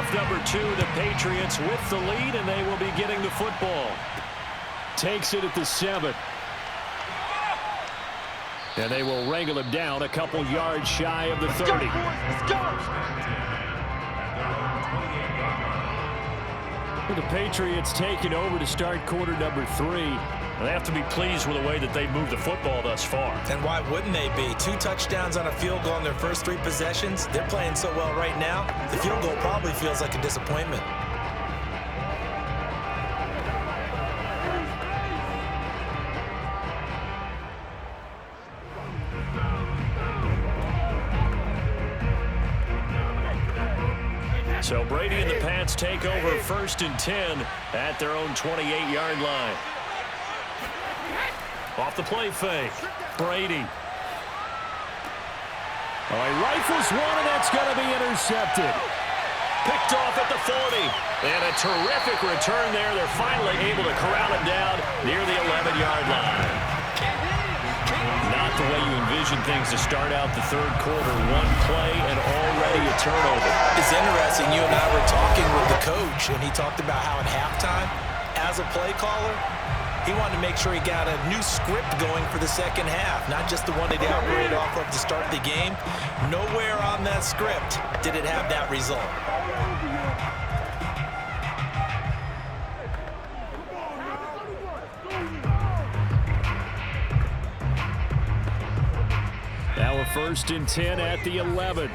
half number 2, the Patriots with the lead, and they will be getting the football. Takes it at the 7. And they will wrangle him down a couple yards shy of the 30. Let's go! The Patriots taking over to start quarter number 3. They have to be pleased with the way that they moved the football thus far. And why wouldn't they be? 2 touchdowns on a field goal in their first 3 possessions. They're playing so well right now, the field goal probably feels like a disappointment. So Brady and the Pats take over 1st and 10 at their own 28-yard line. Off the play fake, Brady. Oh, he rifles one, and that's going to be intercepted. Picked off at the 40. And a terrific return there. They're finally able to corral him down near the 11-yard line. Not the way you envision things to start out the 3rd quarter. 1 play and already a turnover. It's interesting. You and I were talking with the coach, and he talked about how at halftime, as a play caller, he wanted to make sure he got a new script going for the second half, not just the one that he operated off of to start the game. Nowhere on that script did it have that result. Now a 1st and 10 at the 11.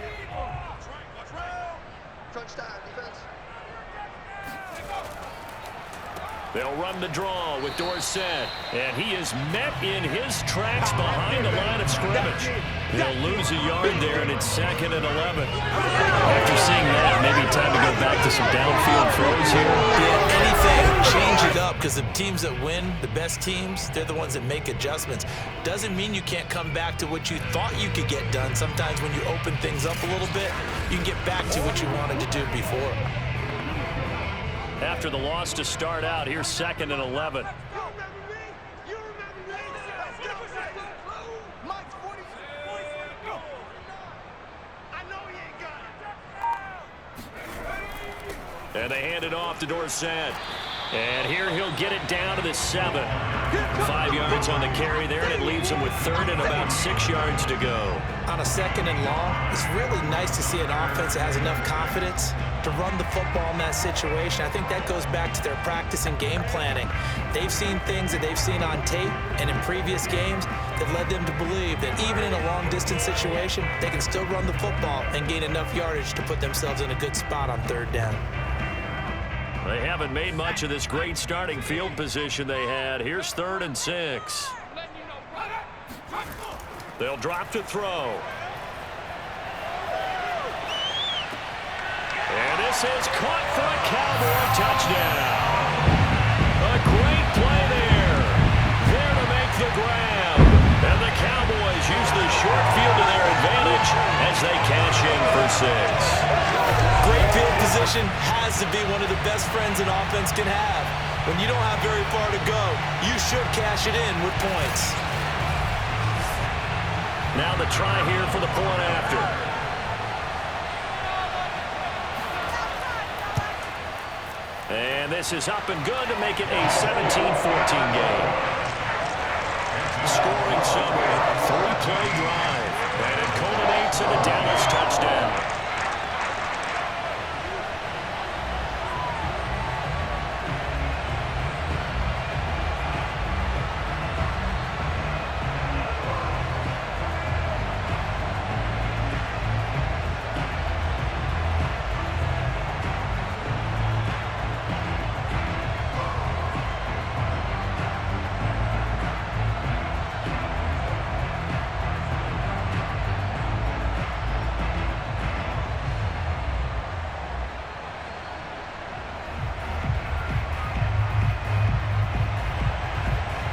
They'll run the draw with Dorsett, and he is met in his tracks behind the line of scrimmage. They'll lose a yard there, and it's 2nd and 11. After seeing that, maybe time to go back to some downfield throws here. Yeah, anything, change it up, because the teams that win, the best teams, they're the ones that make adjustments. Doesn't mean you can't come back to what you thought you could get done. Sometimes when you open things up a little bit, you can get back to what you wanted to do before. After the loss to start out, here's 2nd and 11. And they hand it off to Dorsett. And here he'll get it down to the 7. 5 yards on the carry there, and it leaves him with 3rd and about 6 yards to go. On a 2nd and long, it's really nice to see an offense that has enough confidence to run the football in that situation. I think that goes back to their practice and game planning. They've seen things that they've seen on tape and in previous games that led them to believe that even in a long-distance situation, they can still run the football and gain enough yardage to put themselves in a good spot on 3rd down. They haven't made much of this great starting field position they had. Here's 3rd and 6. They'll drop to throw. And this is caught for a Cowboy touchdown. A great play there. There to make the grab. And the Cowboys use the short field to their advantage as they cash in for 6. Great field position has to be one of the best friends an offense can have. When you don't have very far to go, you should cash it in with points. Now the try here for the point after. And this is up and good to make it a 17-14 game. Scoring summary, 3-play drive, and it culminates in a Dallas touchdown.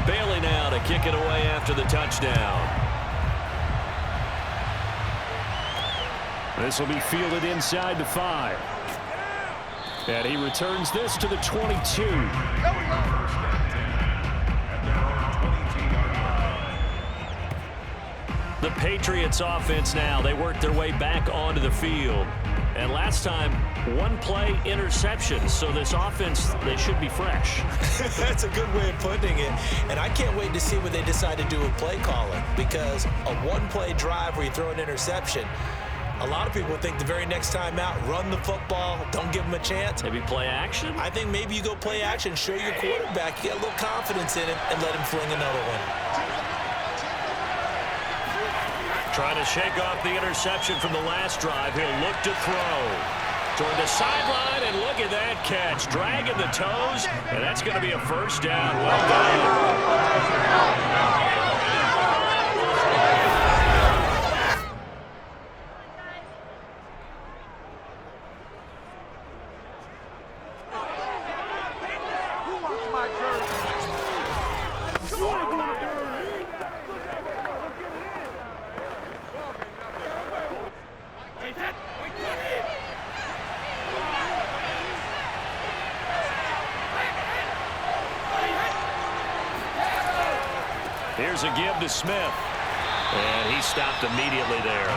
Bailey now to kick it away after the touchdown. This will be fielded inside the 5. And he returns this to the 22. The Patriots offense now, they work their way back onto the field. And last time, one play interception. So this offense, they should be fresh. That's a good way of putting it. And I can't wait to see what they decide to do with play calling, because a one-play drive where you throw an interception, a lot of people think the very next time out, run the football, don't give them a chance. Maybe play action? I think maybe you go play action, show your quarterback, you get a little confidence in him, and let him fling another one. Trying to shake off the interception from the last drive. He'll look to throw toward the sideline, and look at that catch. Dragging the toes, and that's going to be a first down. Well done. Here's a give to Smith, and he stopped immediately there.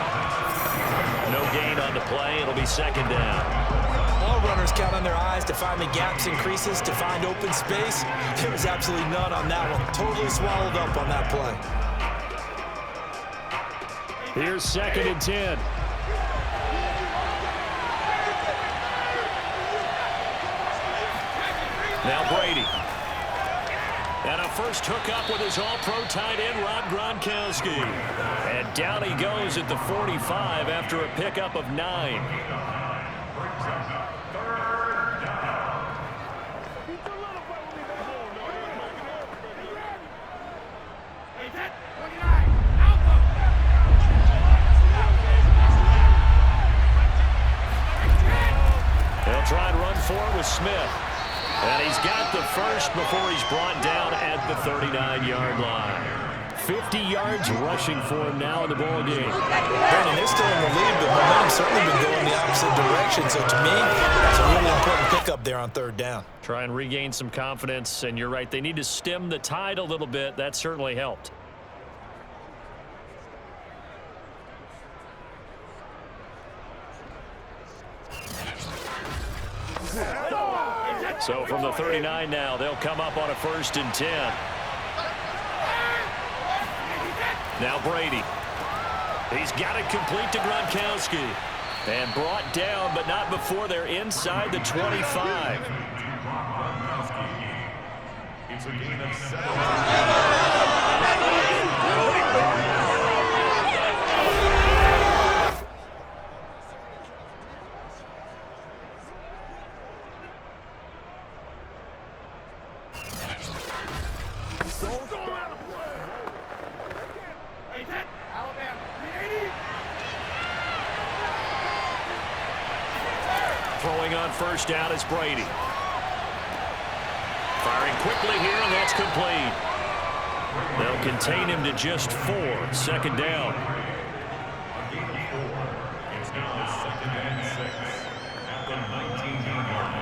No gain on the play. It'll be second down. All runners count on their eyes to find the gaps and creases, to find open space. There was absolutely none on that one. Totally swallowed up on that play. Here's 2nd and 10. Now Brady. And a first hookup with his all-pro tight end, Rob Gronkowski. And down he goes at the 45 after a pickup of 9. They'll try and run for it with Smith. And he's got the first before he's brought down at the 39-yard line. 50 yards rushing for him now in the ball game. Brandon, they're still in the lead, but momentum's certainly been going the opposite direction. So to me, that's a really important pickup there on 3rd down. Try and regain some confidence, and you're right, they need to stem the tide a little bit. That certainly helped. So from the 39 now, they'll come up on a 1st and 10. Now Brady. He's got it complete to Gronkowski. And brought down, but not before they're inside the 25. It's a gain of 7. Throwing on 1st down is Brady. Firing quickly here, and that's complete. They'll contain him to just 4. 2nd down. It's now 2nd and 6 at the 19-yard line.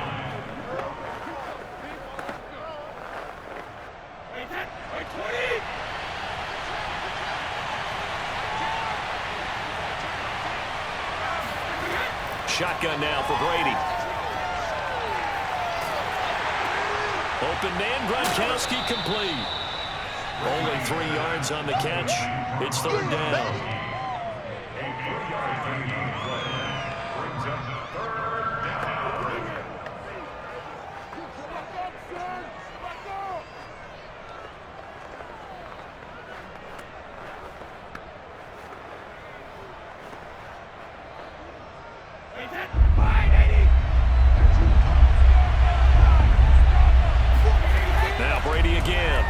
Shotgun now for Brady. Open man, Gronkowski complete. Only 3 yards on the catch. It's 3rd down. Now Brady again.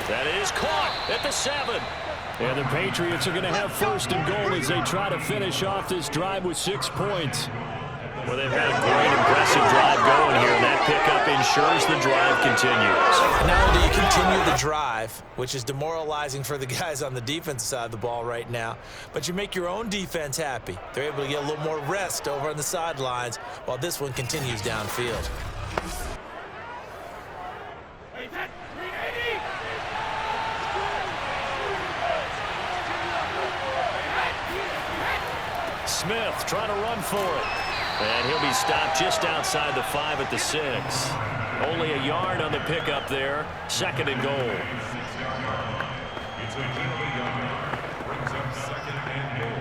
That is caught at the 7. And the Patriots are going to have 1st and goal as they try to finish off this drive with 6 points. Well, they've got a great, impressive drive going here, and that pickup ensures the drive continues. And not only do you continue the drive, which is demoralizing for the guys on the defensive side of the ball right now, but you make your own defense happy. They're able to get a little more rest over on the sidelines while this one continues downfield. Smith trying to run for it. And he'll be stopped just outside the 5 at the 6. Only a yard on the pickup there. 2nd and goal. It's a gain of a yard. Brings up 2nd and goal.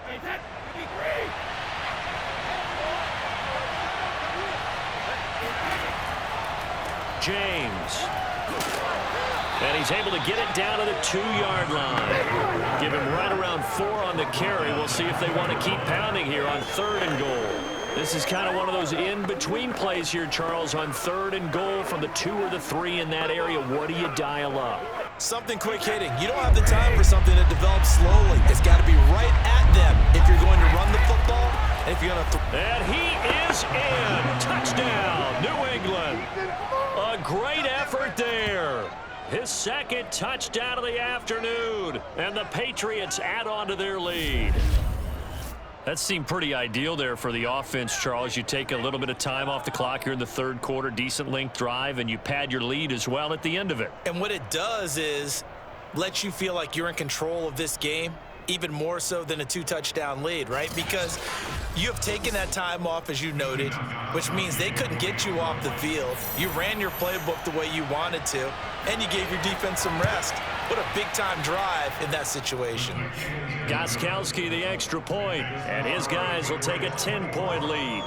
Hey, that would be great. James. And he's able to get it down to the 2-yard line. Give him right around 4 on the carry. We'll see if they want to keep pounding here on 3rd and goal. This is kind of one of those in-between plays here, Charles, on 3rd and goal from the 2 or the 3 in that area. What do you dial up? Something quick hitting. You don't have the time for something that develops slowly. It's got to be right at them if you're going to run the football. And if you're going to and he is in. Touchdown, New England. A great effort there. His 2nd touchdown of the afternoon. And the Patriots add on to their lead. That seemed pretty ideal there for the offense, Charles. You take a little bit of time off the clock here in the 3rd quarter, decent length drive, and you pad your lead as well at the end of it. And what it does is let you feel like you're in control of this game, even more so than a 2-touchdown lead, right? Because you have taken that time off, as you noted, which means they couldn't get you off the field. You ran your playbook the way you wanted to, and you gave your defense some rest. What a big-time drive in that situation. Gostkowski the extra point, and his guys will take a 10-point lead.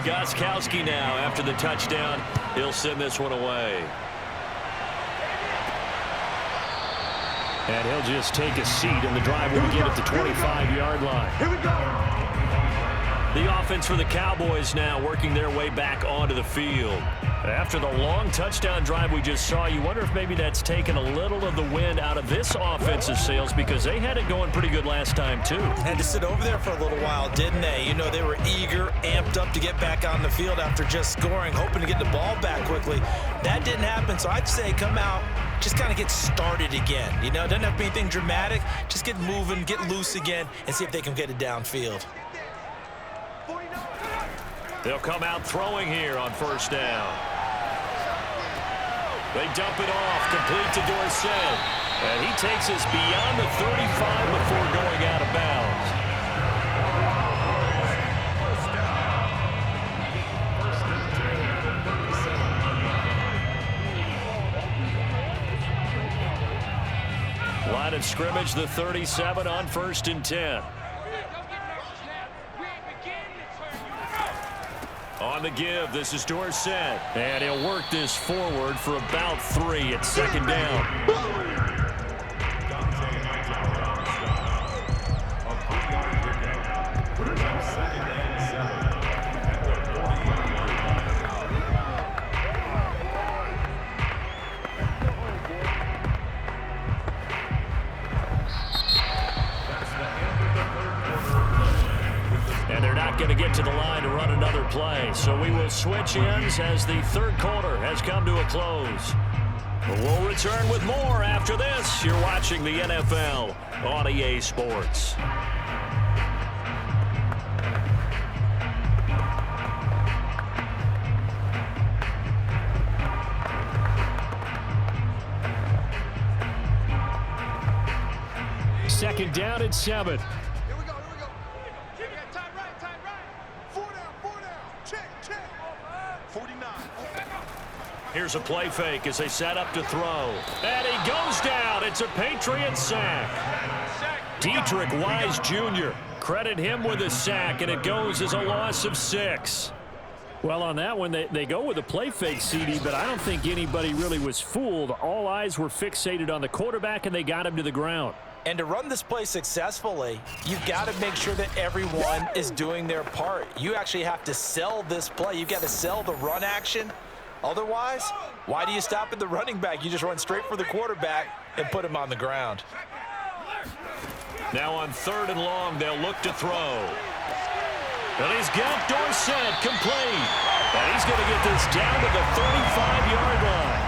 Gostkowski now after the touchdown. He'll send this one away. And he'll just take a seat in the drive when we get at the 25-yard line. Here we go. The offense for the Cowboys now working their way back onto the field. After the long touchdown drive we just saw, you wonder if maybe that's taken a little of the wind out of this offensive sails, because they had it going pretty good last time too. Had to sit over there for a little while, didn't they? You know, they were eager, amped up to get back on the field after just scoring, hoping to get the ball back quickly. That didn't happen, so I'd say come out, just kind of get started again. You know, it doesn't have to be anything dramatic. Just get moving, get loose again, and see if they can get it downfield. They'll come out throwing here on 1st down. They dump it off, complete to Dorsett. And he takes us beyond the 35 before going out of bounds. Line of scrimmage, the 37 on 1st and 10. On the give, this is Dorsett. And he'll work this forward for about 3 at 2nd down. Going to get to the line to run another play. So we will switch ends as the 3rd quarter has come to a close. We'll return with more after this. You're watching the NFL on EA Sports. Second down at 7. Here's a play fake as they set up to throw. And he goes down. It's a Patriots sack. Dietrich Wise Jr. Credit him with a sack, and it goes as a loss of 6. Well, on that one, they go with a play fake, CD, but I don't think anybody really was fooled. All eyes were fixated on the quarterback, and they got him to the ground. And to run this play successfully, you've got to make sure that everyone is doing their part. You actually have to sell this play. You've got to sell the run action. Otherwise, why do you stop at the running back? You just run straight for the quarterback and put him on the ground. Now on 3rd and long, they'll look to throw. And he's got Dorsett complete. And he's going to get this down to the 35-yard line.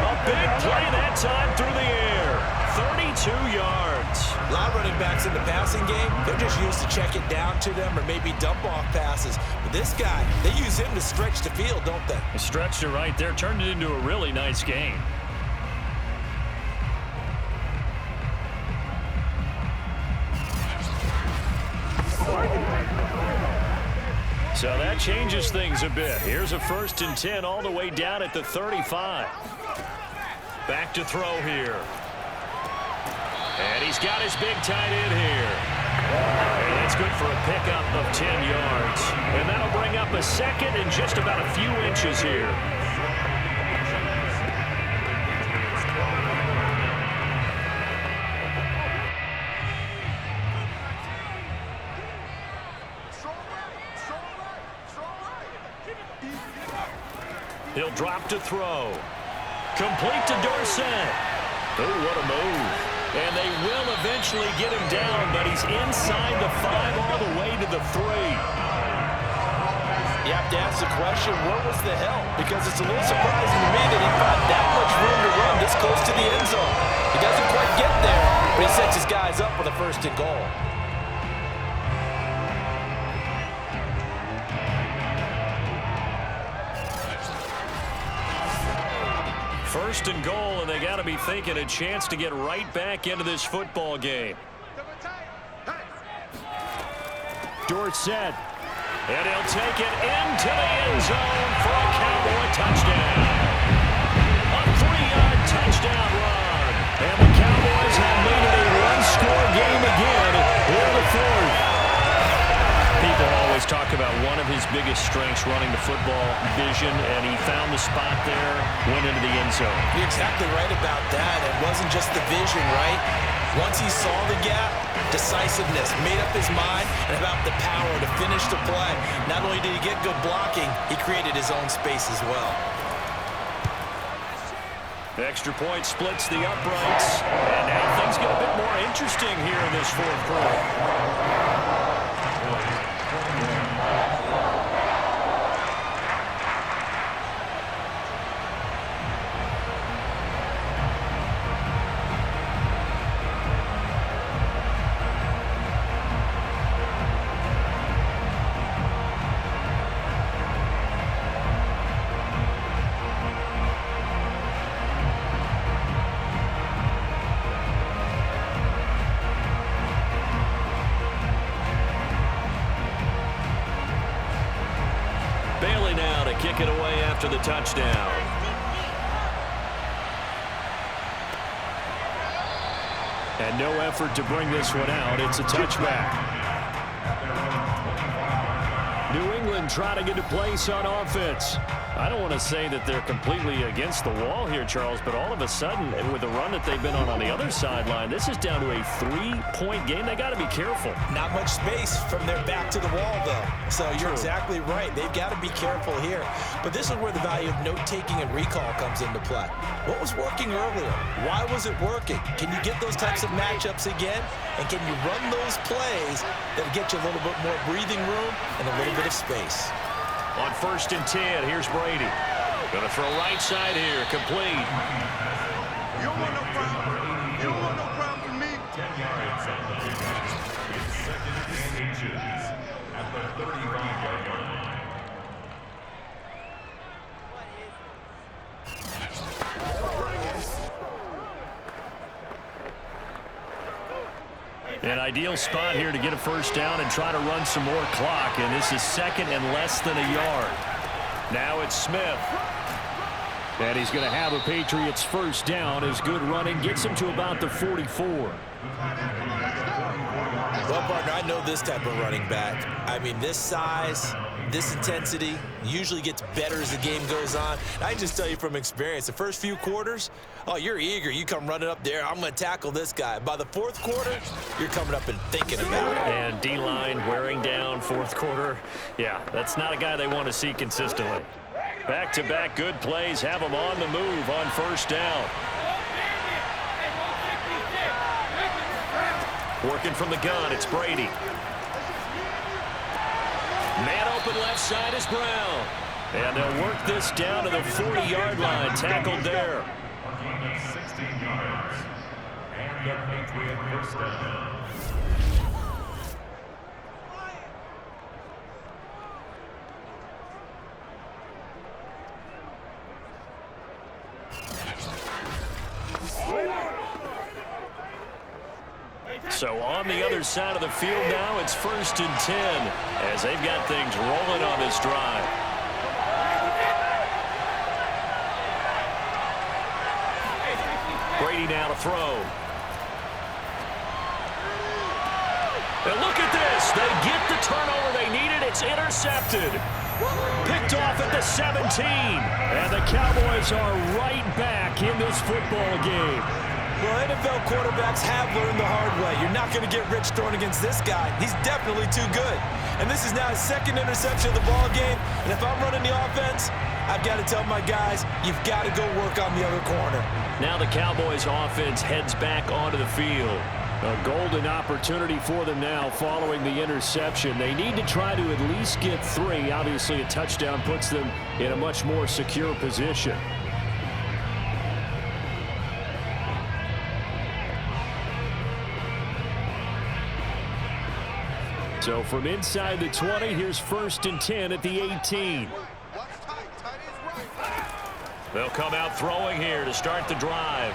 A big play that time through the air. 32 yards. A lot of running backs in the passing game, they're just used to check it down to them or maybe dump off passes. But this guy, they use him to stretch the field, don't they? They stretched it right there, turned it into a really nice game. So that changes things a bit. Here's a 1st and 10 all the way down at the 35. Back to throw here. And he's got his big tight end here. And that's good for a pickup of 10 yards. And that'll bring up a 2nd and just about a few inches here. He'll drop to throw. Complete to Dorsett. Oh, what a move. And they will eventually get him down, but he's inside the 5 all the way to the 3. You have to ask the question, where was the help? Because it's a little surprising to me that he found that much room to run this close to the end zone. He doesn't quite get there, but he sets his guys up with a 1st and goal. 1st and goal, and they got to be thinking a chance to get right back into this football game. Dorsett, and he'll take it into the end zone for a Cowboy touchdown. A 3-yard touchdown run, and the Cowboys have made it a one-score game again in the 4th. People always talk about one of his biggest strengths running the football, vision, and he found the spot there, went into the end zone. You're exactly right about that. It wasn't just the vision, right? Once he saw the gap, decisiveness, made up his mind, and about the power to finish the play. Not only did he get good blocking, he created his own space as well. The extra point splits the uprights, and now things get a bit more interesting here in this 4th quarter. Kick it away after the touchdown. And no effort to bring this one out. It's a touchback. New England trying to get a place on offense. I don't want to say that they're completely against the wall here, Charles, but all of a sudden, with the run that they've been on the other sideline, this is down to a 3-point game. They got to be careful. Not much space from their back to the wall, though. So you're exactly right. They've got to be careful here. But this is where the value of note-taking and recall comes into play. What was working earlier? Why was it working? Can you get those types of matchups again? And can you run those plays that get you a little bit more breathing room and a little bit of space? On 1st and 10, here's Brady. Going to throw right side here, complete. You don't want no problem. You don't want no problem from me. 10 yards. It's 2nd and inches at the 35-yard line. An ideal spot here to get a 1st down and try to run some more clock, and this is 2nd and less than a yard. Now it's Smith. And he's going to have a Patriots 1st down as good running gets him to about the 44. Well, partner, I know this type of running back. I mean, this size, This intensity usually gets better as the game goes on. I can just tell you from experience, the first few quarters, oh, you're eager. You come running up there, I'm going to tackle this guy. By the fourth quarter, you're coming up and thinking about it. And D-line wearing down fourth quarter. Yeah, that's not a guy they want to see consistently. Back-to-back good plays have them on the move on first down. Working from the gun, it's Brady. Man open left side is Brown. And they'll work this down to the 40-yard line. Tackled there. A gain of 16 yards. And the Patriot first down. So on the other side of the field now, it's 1st and 10 as they've got things rolling on this drive. Brady now to throw. And look at this. They get the turnover they needed. It's intercepted. Picked off at the 17. And the Cowboys are right back in this football game. Well, NFL quarterbacks have learned the hard way. You're not going to get rich throwing against this guy. He's definitely too good. And this is now his second interception of the ball game. And if I'm running the offense, I've got to tell my guys, you've got to go work on the other corner. Now the Cowboys offense heads back onto the field. A golden opportunity for them now following the interception. They need to try to at least get 3. Obviously, a touchdown puts them in a much more secure position. So from inside the 20, here's 1st and 10 at the 18. They'll come out throwing here to start the drive.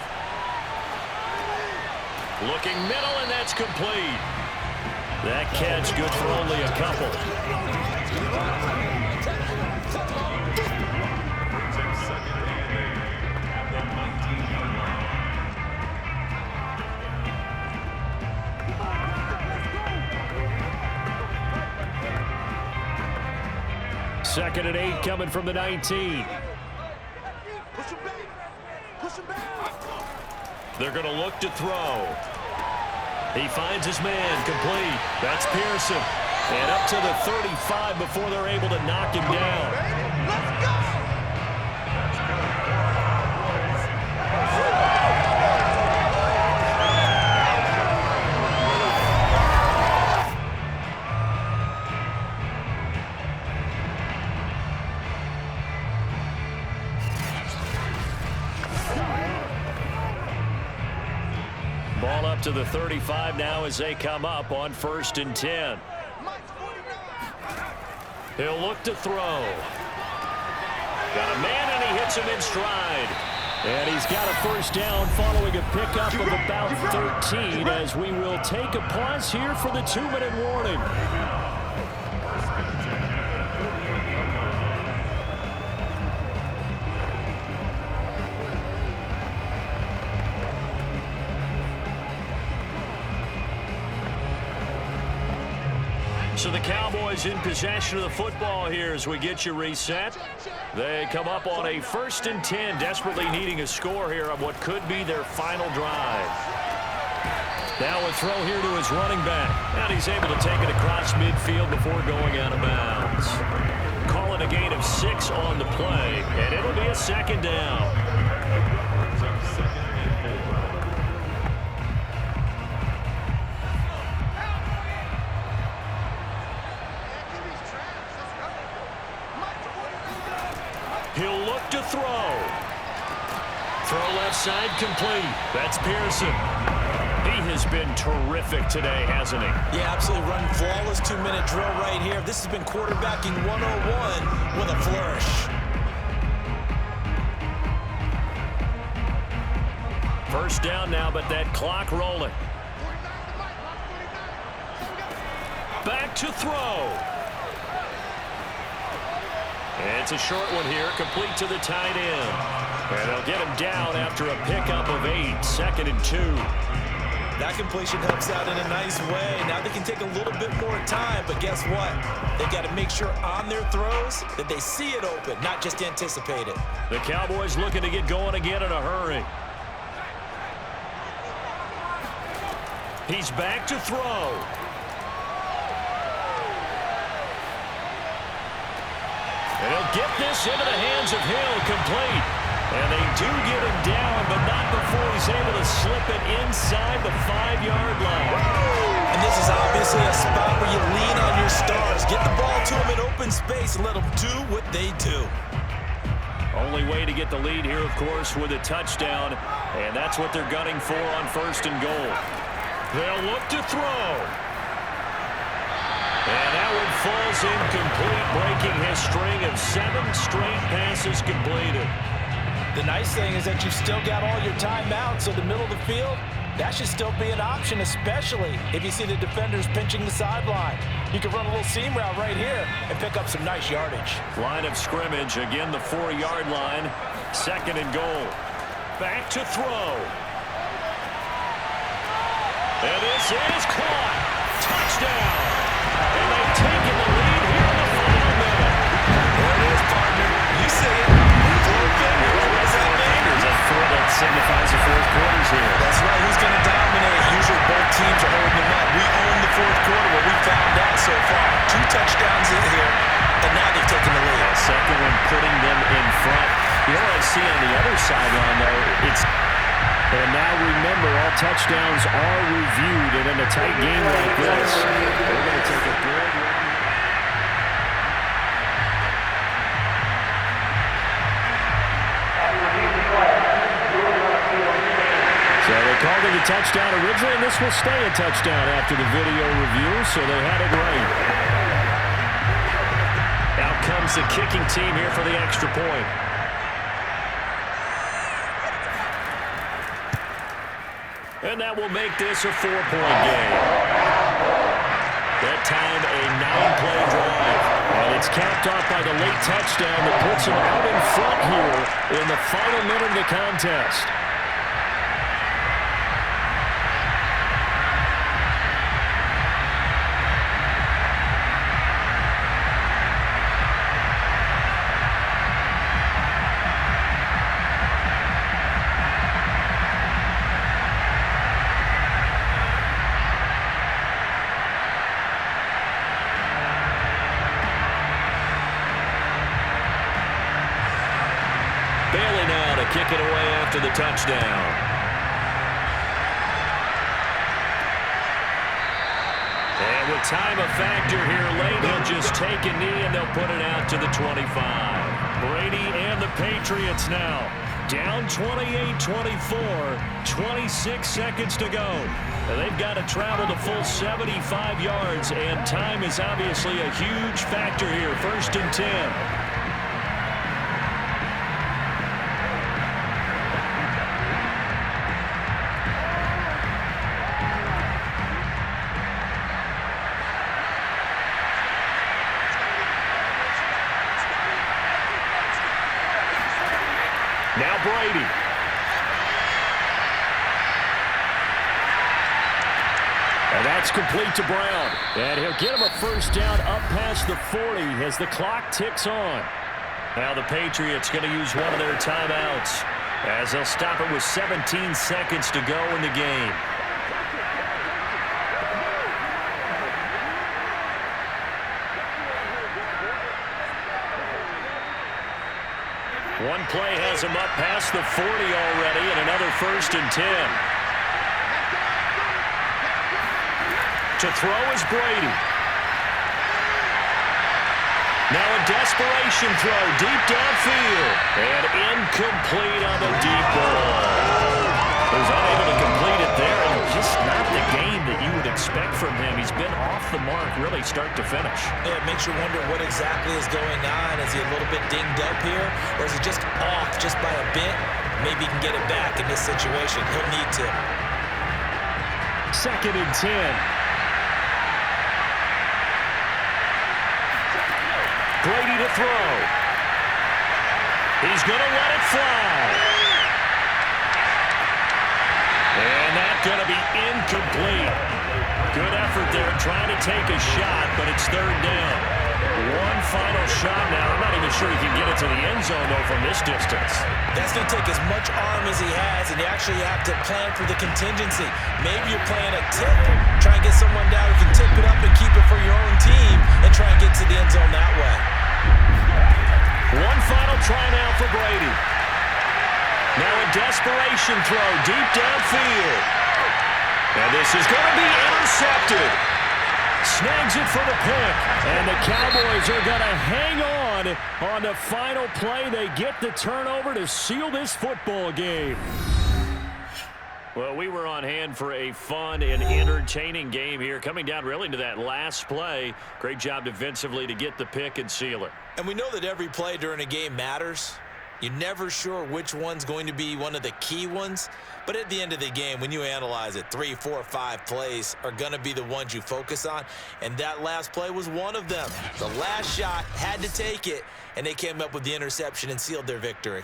Looking middle, and that's complete. That catch good for only a couple. Second and 8 coming from the 19. They're going to look to throw. He finds his man, complete. That's Pearson. And up to the 35 before they're able to knock him down. Let's go! Ball up to the 35 now as they come up on 1st and 10. He'll look to throw. Got a man, and he hits him in stride. And he's got a first down following a pickup of about 13 as we will take a pause here for the 2-minute warning. So the Cowboys in possession of the football here as we get you reset. They come up on a 1st and 10, desperately needing a score here on what could be their final drive. Now a throw here to his running back. And he's able to take it across midfield before going out of bounds. Call it a gain of 6 on the play, and it'll be a 2nd down. He'll look to throw. Throw left side complete. That's Pearson. He has been terrific today, hasn't he? Yeah, absolutely. Running flawless 2-minute drill right here. This has been quarterbacking 101 with a flourish. First down now, but that clock rolling. Back to throw. And it's a short one here, complete to the tight end. And they'll get him down after a pickup of 8, 2nd and 2. That completion helps out in a nice way. Now they can take a little bit more time, but guess what? They've got to make sure on their throws that they see it open, not just anticipate it. The Cowboys looking to get going again in a hurry. He's back to throw. And he'll get this into the hands of Hill, complete. And they do get him down, but not before he's able to slip it inside the 5-yard line. And this is obviously a spot where you lean on your stars. Get the ball to them in open space and let them do what they do. Only way to get the lead here, of course, with a touchdown. And that's what they're gunning for on 1st and goal. They'll look to throw. And that one falls incomplete, breaking his string of 7 straight passes completed. The nice thing is that you've still got all your timeouts, so the middle of the field, that should still be an option, especially if you see the defenders pinching the sideline. You can run a little seam route right here and pick up some nice yardage. Line of scrimmage, again the 4-yard line, 2nd and goal. Back to throw. And this is caught. Touchdown. And they've taken the lead here in the final minute. There it is, partner. You see it. 4 fingers. What does that mean? There's a 4 that signifies the 4th quarter's here. That's right. Who's going to dominate? Usually both teams are holding them up. We own the 4th quarter, what we found out so far. 2 touchdowns in here, and now they've taken the lead. The second one putting them in front. You know what I see on the other sideline, though? And now remember, all touchdowns are reviewed, and in a tight game like this, they're going to take a good run. So they called it a touchdown originally, and this will stay a touchdown after the video review, so they had it right. Out comes the kicking team here for the extra point. And that will make this a 4-point game. That time a 9-play drive. And it's capped off by the late touchdown that puts them out in front here in the final minute of the contest. Kick it away after the touchdown. And with time a factor here late, they'll just take a knee and they'll put it out to the 25. Brady and the Patriots now down 28-24, 26 seconds to go. And they've got to travel the full 75 yards, and time is obviously a huge factor here. 1st and 10. Now Brady. And that's complete to Brown. And he'll get him a 1st down up past the 40 as the clock ticks on. Now the Patriots going to use one of their timeouts as they'll stop it with 17 seconds to go in the game. One play has him up past the 40 already, and another 1st and 10. To throw is Brady. Now a desperation throw deep downfield. And incomplete on the deep ball. He was unable to complete it there, and just not the game that you would expect from him. He's been off the mark really start to finish. Yeah, it makes you wonder what exactly is going on. Is he a little bit dinged up here, or is he just off just by a bit? Maybe he can get it back in this situation. He'll need to. 2nd and 10. Brady to throw. He's going to let it fly. And that's going to be incomplete. incomplete. Good effort there, trying to take a shot, but it's third down. One final shot now. I'm not even sure he can get it to the end zone, though, from this distance. That's going to take as much arm as he has, and you actually have to plan for the contingency. Maybe you're playing a tip, try and get someone down who can tip it up and keep it for your own team and try and get to the end zone that way. One final try now for Brady. Now a desperation throw deep downfield. And this is going to be intercepted. Snags it for the pick. And the Cowboys are going to hang on the final play. They get the turnover to seal this football game. Well, we were on hand for a fun and entertaining game here. Coming down really to that last play. Great job defensively to get the pick and seal it. And we know that every play during a game matters. You're never sure which one's going to be one of the key ones. But at the end of the game, when you analyze it, 3, 4, 5 plays are going to be the ones you focus on. And that last play was one of them. The last shot had to take it, and they came up with the interception and sealed their victory.